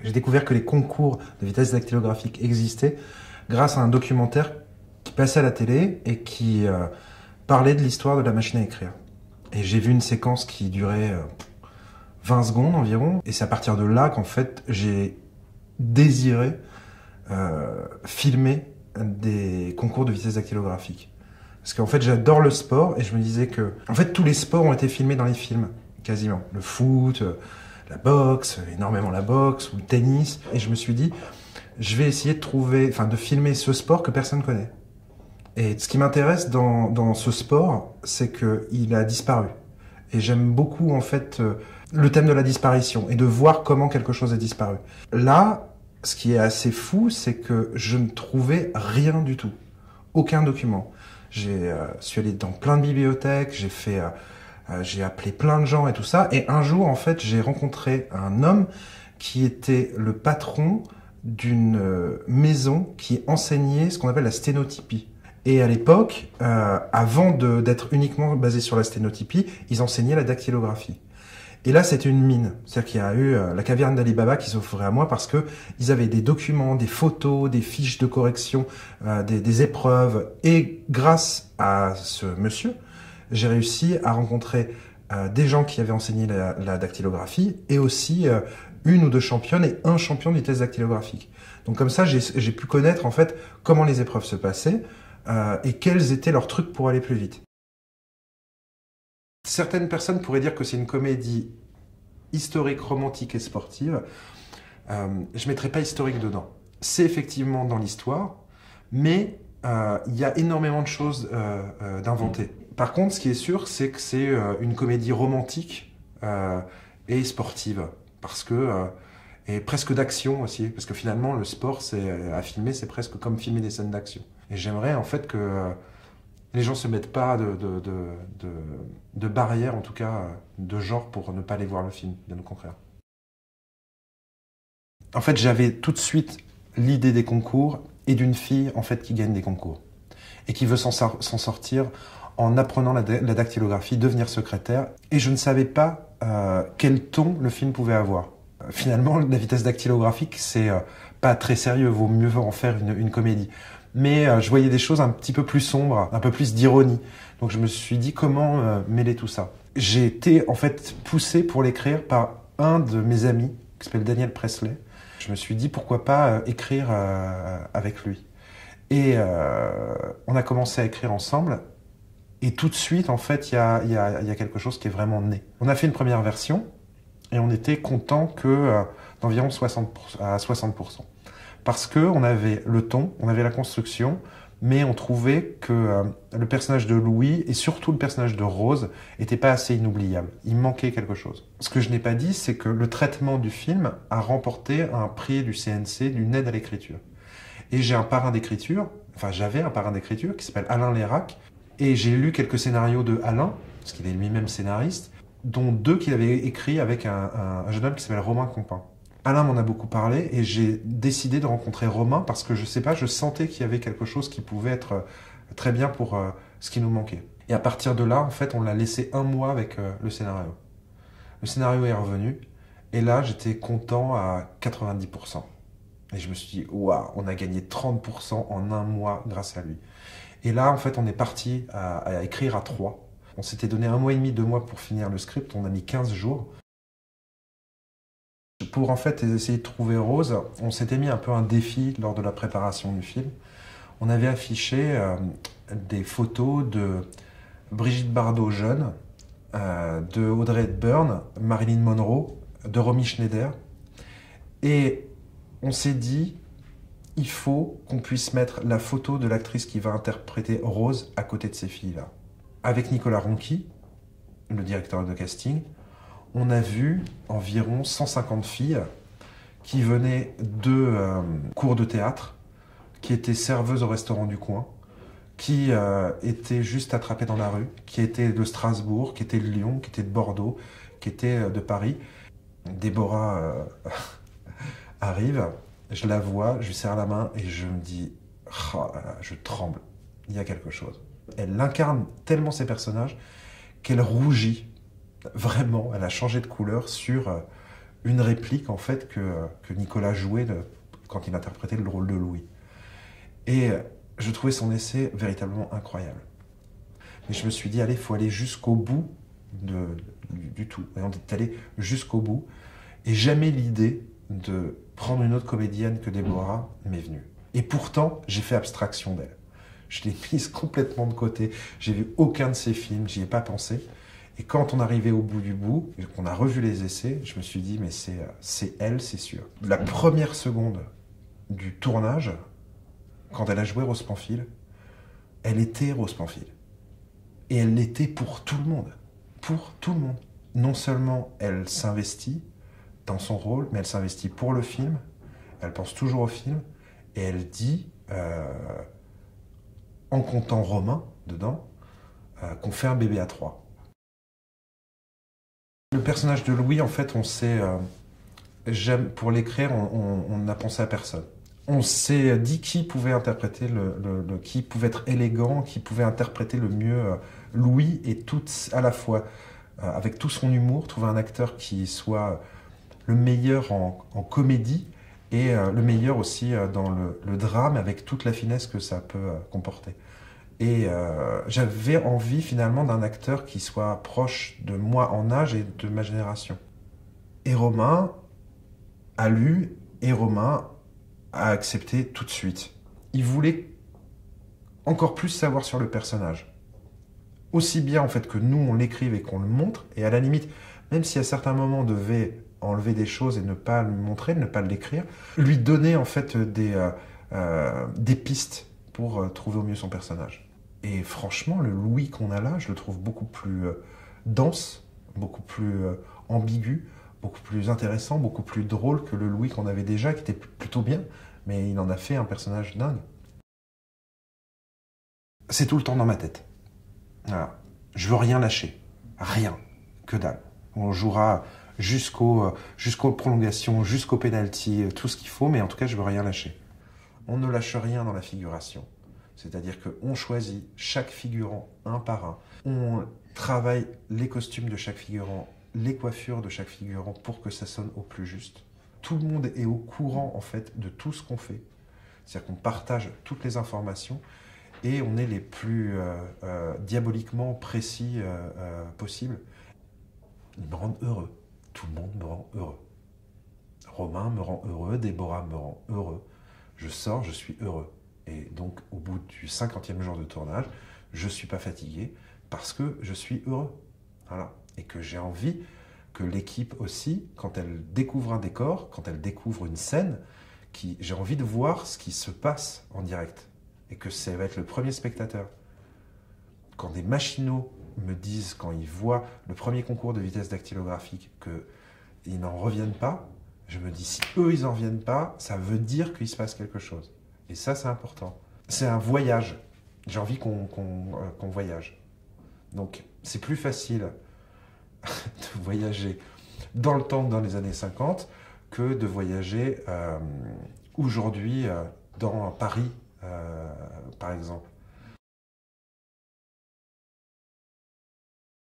J'ai découvert que les concours de vitesse dactylographique existaient grâce à un documentaire qui passait à la télé et qui parlait de l'histoire de la machine à écrire. Et j'ai vu une séquence qui durait 20 secondes environ. Et c'est à partir de là qu'en fait, j'ai désiré filmer des concours de vitesse dactylographique. Parce qu'en fait, j'adore le sport et je me disais que... En fait, tous les sports ont été filmés dans les films, quasiment. Le foot, la boxe, énormément la boxe, ou le tennis. Et je me suis dit, je vais essayer de filmer ce sport que personne connaît. Et ce qui m'intéresse dans ce sport, c'est qu'il a disparu. Et j'aime beaucoup, en fait, le thème de la disparition et de voir comment quelque chose a disparu. Là, ce qui est assez fou, c'est que je ne trouvais rien du tout. Aucun document. Je suis allé dans plein de bibliothèques, j'ai appelé plein de gens et tout ça. Et un jour, en fait, j'ai rencontré un homme qui était le patron d'une maison qui enseignait ce qu'on appelle la sténotypie. Et à l'époque, avant d'être uniquement basé sur la sténotypie, ils enseignaient la dactylographie. Et là, c'était une mine. C'est-à-dire qu'il y a eu la caverne d'Ali Baba qui s'offrait à moi parce que ils avaient des documents, des photos, des fiches de correction, des épreuves. Et grâce à ce monsieur, j'ai réussi à rencontrer des gens qui avaient enseigné la dactylographie et aussi une ou deux championnes et un champion de vitesse dactylographique. Donc comme ça, j'ai pu connaître en fait comment les épreuves se passaient et quels étaient leurs trucs pour aller plus vite. Certaines personnes pourraient dire que c'est une comédie historique, romantique et sportive. Je ne mettrai pas historique dedans. C'est effectivement dans l'histoire, mais il y a énormément de choses d'inventées. Par contre, ce qui est sûr, c'est que c'est une comédie romantique et sportive, parce que et presque d'action aussi, parce que finalement, le sport, à filmer, c'est presque comme filmer des scènes d'action. Et j'aimerais en fait que les gens ne se mettent pas de barrière, en tout cas de genre, pour ne pas aller voir le film, bien au contraire. En fait, j'avais tout de suite l'idée des concours et d'une fille en fait qui gagne des concours et qui veut s'en sortir en apprenant la dactylographie, devenir secrétaire. Et je ne savais pas quel ton le film pouvait avoir. Finalement, la vitesse dactylographique, c'est pas très sérieux, vaut mieux en faire une comédie. Mais je voyais des choses un petit peu plus sombres, un peu plus d'ironie. Donc je me suis dit comment mêler tout ça. J'ai été en fait poussé pour l'écrire par un de mes amis qui s'appelle Daniel Presley. Je me suis dit pourquoi pas écrire avec lui. Et on a commencé à écrire ensemble. Et tout de suite, en fait, il y a quelque chose qui est vraiment né. On a fait une première version et on était content que d'environ 60%. Parce qu'on avait le ton, on avait la construction, mais on trouvait que le personnage de Louis et surtout le personnage de Rose n'était pas assez inoubliable. Il manquait quelque chose. Ce que je n'ai pas dit, c'est que le traitement du film a remporté un prix du CNC d'une aide à l'écriture. Et j'ai un parrain d'écriture, j'avais un parrain d'écriture qui s'appelle Alain Lérac, et j'ai lu quelques scénarios de Alain, parce qu'il est lui-même scénariste, dont 2 qu'il avait écrits avec un jeune homme qui s'appelle Romain Compin. Alain m'en a beaucoup parlé et j'ai décidé de rencontrer Romain parce que je sais pas, je sentais qu'il y avait quelque chose qui pouvait être très bien pour ce qui nous manquait. Et à partir de là, en fait, on l'a laissé 1 mois avec le scénario. Le scénario est revenu et là, j'étais content à 90%. Et je me suis dit, waouh, on a gagné 30% en 1 mois grâce à lui. Et là, en fait, on est parti à écrire à 3. On s'était donné 1 mois et demi, 2 mois pour finir le script. On a mis 15 jours. Pour en fait essayer de trouver Rose, on s'était mis un peu un défi lors de la préparation du film. On avait affiché des photos de Brigitte Bardot jeune, de Audrey Hepburn, Marilyn Monroe, de Romy Schneider. Et on s'est dit, il faut qu'on puisse mettre la photo de l'actrice qui va interpréter Rose à côté de ces filles-là. Avec Nicolas Ronchi, le directeur de casting, on a vu environ 150 filles qui venaient de cours de théâtre, qui étaient serveuses au restaurant du coin, qui étaient juste attrapées dans la rue, qui étaient de Strasbourg, qui étaient de Lyon, qui étaient de Bordeaux, qui étaient de Paris. Déborah arrive, je la vois, je lui serre la main et je me dis, oh là là, je tremble, il y a quelque chose. Elle incarne tellement ses personnages qu'elle rougit. Vraiment, elle a changé de couleur sur une réplique en fait que Nicolas jouait quand il interprétait le rôle de Louis. Et je trouvais son essai véritablement incroyable. Et je me suis dit, allez, il faut aller jusqu'au bout du tout. Et on est allé jusqu'au bout. Et jamais l'idée de prendre une autre comédienne que Déborah m'est venue. Et pourtant, j'ai fait abstraction d'elle. Je l'ai mise complètement de côté. J'ai vu aucun de ses films, j'y ai pas pensé. Et quand on arrivait au bout du bout, et qu'on a revu les essais, je me suis dit, mais c'est elle, c'est sûr. La première seconde du tournage, quand elle a joué Rose Pamphile, elle était Rose Pamphile. Et elle l'était pour tout le monde. Pour tout le monde. Non seulement elle s'investit dans son rôle, mais elle s'investit pour le film, elle pense toujours au film, et elle dit, en comptant Romain dedans, qu'on fait un bébé à trois. Le personnage de Louis, en fait, on sait, pour l'écrire, on n'a pensé à personne. On s'est dit qui pouvait interpréter qui pouvait être élégant, qui pouvait interpréter le mieux Louis, et tout à la fois, avec tout son humour, trouver un acteur qui soit le meilleur en comédie et le meilleur aussi dans le drame, avec toute la finesse que ça peut comporter. Et j'avais envie finalement d'un acteur qui soit proche de moi en âge et de ma génération. Et Romain a lu, et Romain a accepté tout de suite. Il voulait encore plus savoir sur le personnage. Aussi bien en fait que nous on l'écrive et qu'on le montre, et à la limite, même si à certains moments on devait enlever des choses et ne pas le montrer, ne pas l'écrire, lui donner en fait des pistes pour trouver au mieux son personnage. Et franchement, le Louis qu'on a là, je le trouve beaucoup plus dense, beaucoup plus ambigu, beaucoup plus intéressant, beaucoup plus drôle que le Louis qu'on avait déjà, qui était plutôt bien, mais il en a fait un personnage dingue. C'est tout le temps dans ma tête. Voilà. Je veux rien lâcher. Rien. Que dalle. On jouera jusqu'aux prolongations, jusqu'au penalty, tout ce qu'il faut, mais en tout cas, je veux rien lâcher. On ne lâche rien dans la figuration. C'est-à-dire qu'on choisit chaque figurant un par un. On travaille les costumes de chaque figurant, les coiffures de chaque figurant pour que ça sonne au plus juste. Tout le monde est au courant, en fait, de tout ce qu'on fait. C'est-à-dire qu'on partage toutes les informations et on est les plus diaboliquement précis possibles. Ils me rendent heureux. Tout le monde me rend heureux. Romain me rend heureux, Déborah me rend heureux. Je sors, je suis heureux. Et donc, au bout du 50e jour de tournage, je ne suis pas fatigué parce que je suis heureux. Voilà. Et que j'ai envie que l'équipe aussi, quand elle découvre un décor, quand elle découvre une scène, j'ai envie de voir ce qui se passe en direct. Et que ça va être le premier spectateur. Quand des machinaux me disent, quand ils voient le premier concours de vitesse dactylographique, qu'ils n'en reviennent pas, je me dis, si eux, ils n'en reviennent pas, ça veut dire qu'il se passe quelque chose. Et ça, c'est important. C'est un voyage. J'ai envie qu'on voyage. Donc, c'est plus facile de voyager dans le temps, dans les années 50, que de voyager aujourd'hui dans Paris, par exemple.